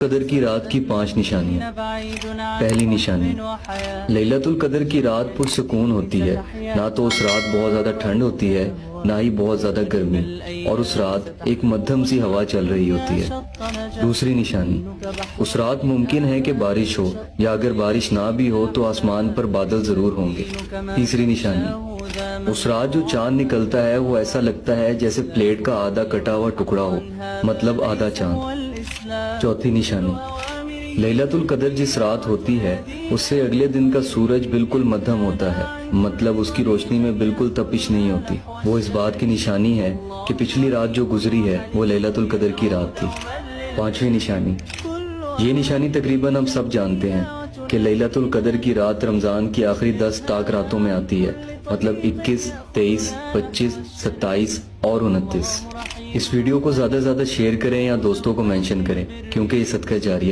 قدر کی رات کی 5 نشانیاں۔ پہلی نشانی، لیلۃ القدر کی رات پرسکون ہوتی ہے، نہ تو اس رات بہت زیادہ ٹھنڈ ہوتی ہے نہ ہی بہت زیادہ گرمی، اور اس رات ایک مدھم سی ہوا چل رہی ہوتی ہے۔ دوسری نشانی، اس رات ممکن ہے کہ بارش ہو، یا اگر بارش نہ بھی ہو تو آسمان پر بادل ضرور ہوں گے۔ تیسری نشانی، اس رات جو چاند نکلتا ہے وہ ایسا لگتا ہے جیسے پلیٹ کا آدھا کٹا ہوا ٹکڑا ہو، مطلب آدھا چاند۔ چوتھی نشانی، لیلۃ القدر جس رات ہوتی ہے اس سے اگلے دن کا سورج بالکل مدھم ہوتا ہے، مطلب اس کی روشنی میں بالکل تپش نہیں ہوتی۔ وہ اس بات کی نشانی ہے کہ پچھلی رات جو گزری ہے وہ لیلۃ القدر کی رات تھی۔ پانچویں نشانی، یہ نشانی تقریباً ہم سب جانتے ہیں کہ لیلۃ القدر کی رات رمضان کی آخری 10 تاک راتوں میں آتی ہے، مطلب 21، 23، 25، 27 اور 29۔ اس ویڈیو کو زیادہ سے زیادہ شیئر کریں یا دوستوں کو مینشن کریں، کیونکہ یہ صدقہ جاریہ ہے۔